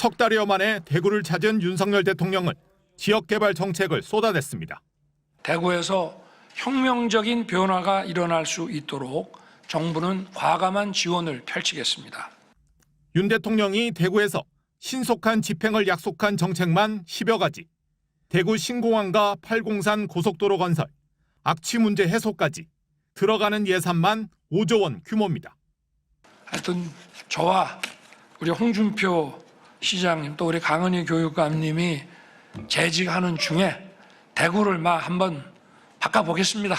석 달여 만에 대구를 찾은 윤석열 대통령은 지역개발 정책을 쏟아냈습니다. 대구에서 혁명적인 변화가 일어날 수 있도록 정부는 과감한 지원을 펼치겠습니다. 윤 대통령이 대구에서 신속한 집행을 약속한 정책만 10여 가지, 대구 신공항과 팔공산 고속도로 건설, 악취 문제 해소까지 들어가는 예산만 5조 원 규모입니다. 하여튼 저와 우리 홍준표 시장님 또 우리 강은희 교육감님이 재직하는 중에 대구를 한번 바꿔보겠습니다.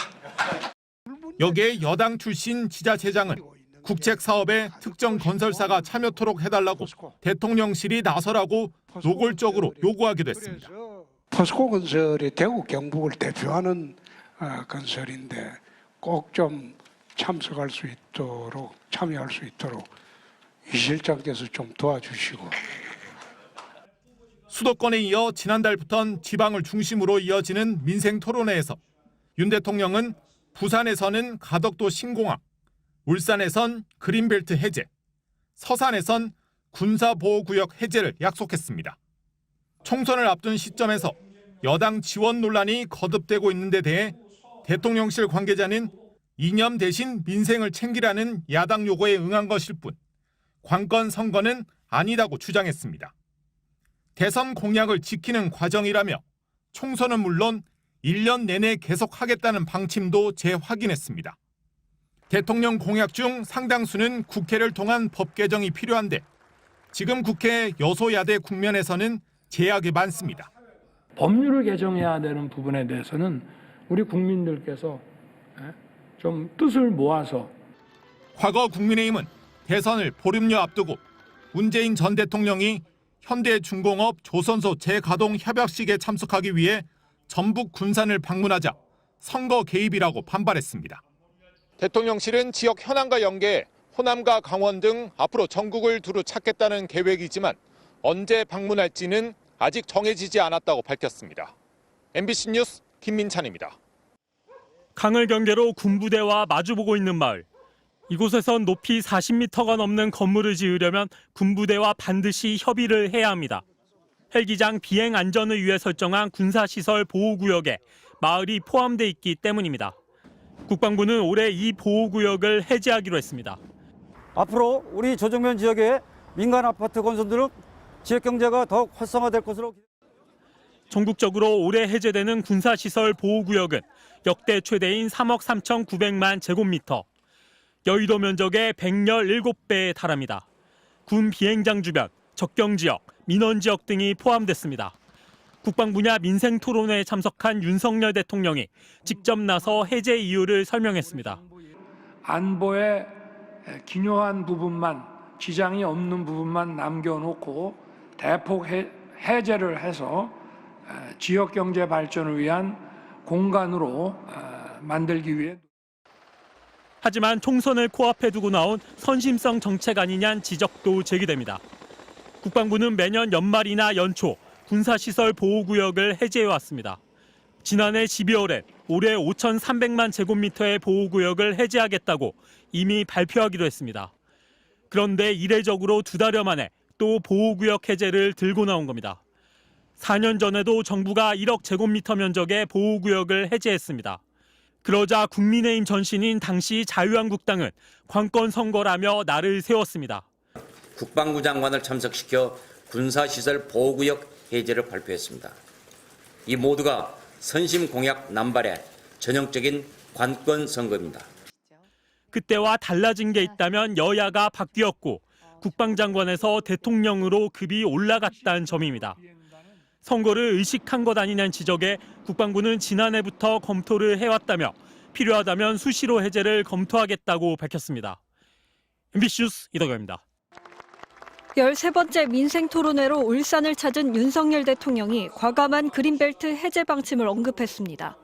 여기에 여당 출신 지자체장은 국책 사업에 특정 건설사가 참여토록 해달라고 대통령실이 나서라고 노골적으로 요구하기도 했습니다. 포스코 건설이 대구 경북을 대표하는 건설인데 꼭 좀 참석할 수 있도록 참여할 수 있도록 이 실장께서 좀 도와주시고. 수도권에 이어 지난달부턴 지방을 중심으로 이어지는 민생 토론회에서 윤 대통령은 부산에서는 가덕도 신공항, 울산에선 그린벨트 해제, 서산에선 군사보호구역 해제를 약속했습니다. 총선을 앞둔 시점에서 여당 지원 논란이 거듭되고 있는 데 대해 대통령실 관계자는 이념 대신 민생을 챙기라는 야당 요구에 응한 것일 뿐 관건 선거는 아니다고 주장했습니다. 대선 공약을 지키는 과정이라며 총선은 물론 1년 내내 계속하겠다는 방침도 재확인했습니다. 대통령 공약 중 상당수는 국회를 통한 법 개정이 필요한데 지금 국회 여소야대 국면에서는 제약이 많습니다. 법률을 개정해야 되는 부분에 대해서는 우리 국민들께서 좀 뜻을 모아서 과거 국민의힘은 대선을 보름여 앞두고 문재인 전 대통령이 현대중공업 조선소 재가동 협약식에 참석하기 위해 전북 군산을 방문하자 선거 개입이라고 반발했습니다. 대통령실은 지역 현안과 연계해 호남과 강원 등 앞으로 전국을 두루 찾겠다는 계획이지만 언제 방문할지는 아직 정해지지 않았다고 밝혔습니다. MBC 뉴스 김민찬입니다. 강을 경계로 군부대와 마주보고 있는 마을. 이곳에선 높이 40m가 넘는 건물을 지으려면 군부대와 반드시 협의를 해야 합니다. 헬기장 비행 안전을 위해 설정한 군사시설 보호구역에 마을이 포함돼 있기 때문입니다. 국방부는 올해 이 보호구역을 해제하기로 했습니다. 앞으로 우리 조정면 지역의 민간 아파트 건설 등 지역 경제가 더욱 활성화될 것으로. 전국적으로 올해 해제되는 군사시설 보호구역은 역대 최대인 3억 3,900만 제곱미터, 여의도 면적의 117배에 달합니다. 군 비행장 주변, 접경지역, 민원지역 등이 포함됐습니다. 국방부냐 민생토론회에 참석한 윤석열 대통령이 직접 나서 해제 이유를 설명했습니다. 안보에 기묘한 부분만, 지장이 없는 부분만 남겨놓고 대폭 해제를 해서 지역 경제 발전을 위한 공간으로 만들기 위해. 하지만 총선을 코앞에 두고 나온 선심성 정책 아니냐는 지적도 제기됩니다. 국방부는 매년 연말이나 연초 군사시설 보호구역을 해제해왔습니다. 지난해 12월엔 올해 5,300만 제곱미터의 보호구역을 해제하겠다고 이미 발표하기로 했습니다. 그런데 이례적으로 2달여 만에 또 보호구역 해제를 들고 나온 겁니다. 4년 전에도 정부가 1억 제곱미터 면적의 보호구역을 해제했습니다. 그러자 국민의힘 전신인 당시 자유한국당은 관건 선거라며 날을 세웠습니다. 국방부 장관을 참석시켜 군사시설 보호구역 해제를 발표했습니다. 이 모두가 선심 공약 남발의 전형적인 관건 선거입니다. 그때와 달라진 게 있다면 여야가 바뀌었고 국방장관에서 대통령으로 급이 올라갔다는 점입니다. 선거를 의식한 것 아니냐는 지적에 국방부는 지난해부터 검토를 해왔다며 필요하다면 수시로 해제를 검토하겠다고 밝혔습니다. MBC 뉴스 이덕여입니다. 13번째 민생토론회로 울산을 찾은 윤석열 대통령이 과감한 그린벨트 해제 방침을 언급했습니다.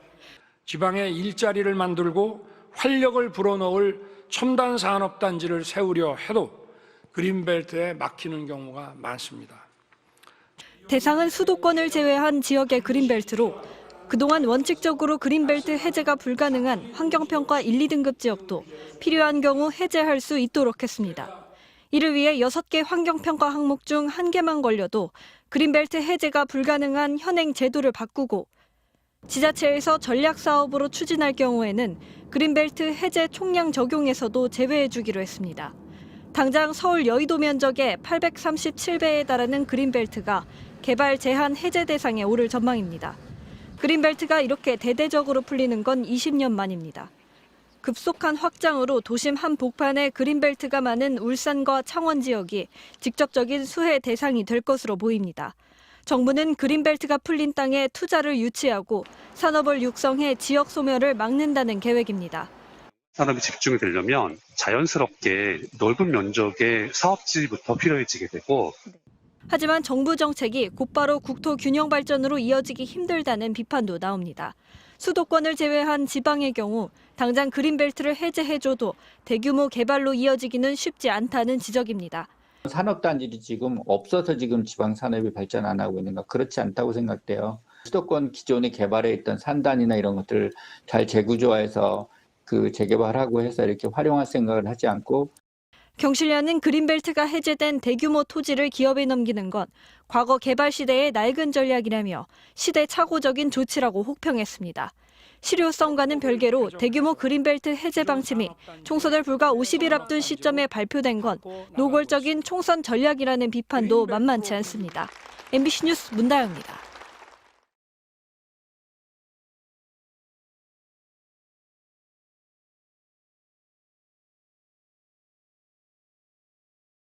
지방에 일자리를 만들고 활력을 불어넣을 첨단 산업단지를 세우려 해도 그린벨트에 막히는 경우가 많습니다. 대상은 수도권을 제외한 지역의 그린벨트로 그동안 원칙적으로 그린벨트 해제가 불가능한 환경평가 1, 2등급 지역도 필요한 경우 해제할 수 있도록 했습니다. 이를 위해 6개 환경평가 항목 중 1개만 걸려도 그린벨트 해제가 불가능한 현행 제도를 바꾸고 지자체에서 전략사업으로 추진할 경우에는 그린벨트 해제 총량 적용에서도 제외해주기로 했습니다. 당장 서울 여의도 면적의 837배에 달하는 그린벨트가 개발 제한 해제 대상에 오를 전망입니다. 그린벨트가 이렇게 대대적으로 풀리는 건 20년 만입니다. 급속한 확장으로 도심 한복판에 그린벨트가 많은 울산과 창원 지역이 직접적인 수혜 대상이 될 것으로 보입니다. 정부는 그린벨트가 풀린 땅에 투자를 유치하고 산업을 육성해 지역 소멸을 막는다는 계획입니다. 산업이 집중이 되려면 자연스럽게 넓은 면적의 사업지부터 필요해지게 되고 하지만 정부 정책이 곧바로 국토 균형 발전으로 이어지기 힘들다는 비판도 나옵니다. 수도권을 제외한 지방의 경우 당장 그린벨트를 해제해줘도 대규모 개발로 이어지기는 쉽지 않다는 지적입니다. 산업단지도 지금 없어서 지금 지방 산업이 발전 안 하고 있는가? 그렇지 않다고 생각돼요. 수도권 기존에 개발해 있던 산단이나 이런 것들을 잘 재구조화해서 재개발하고 해서 이렇게 활용할 생각을 하지 않고 경실련은 그린벨트가 해제된 대규모 토지를 기업에 넘기는 건 과거 개발 시대의 낡은 전략이라며 시대착오적인 조치라고 혹평했습니다. 실효성과는 별개로 대규모 그린벨트 해제 방침이 총선을 불과 50일 앞둔 시점에 발표된 건 노골적인 총선 전략이라는 비판도 만만치 않습니다. MBC 뉴스 문다영입니다.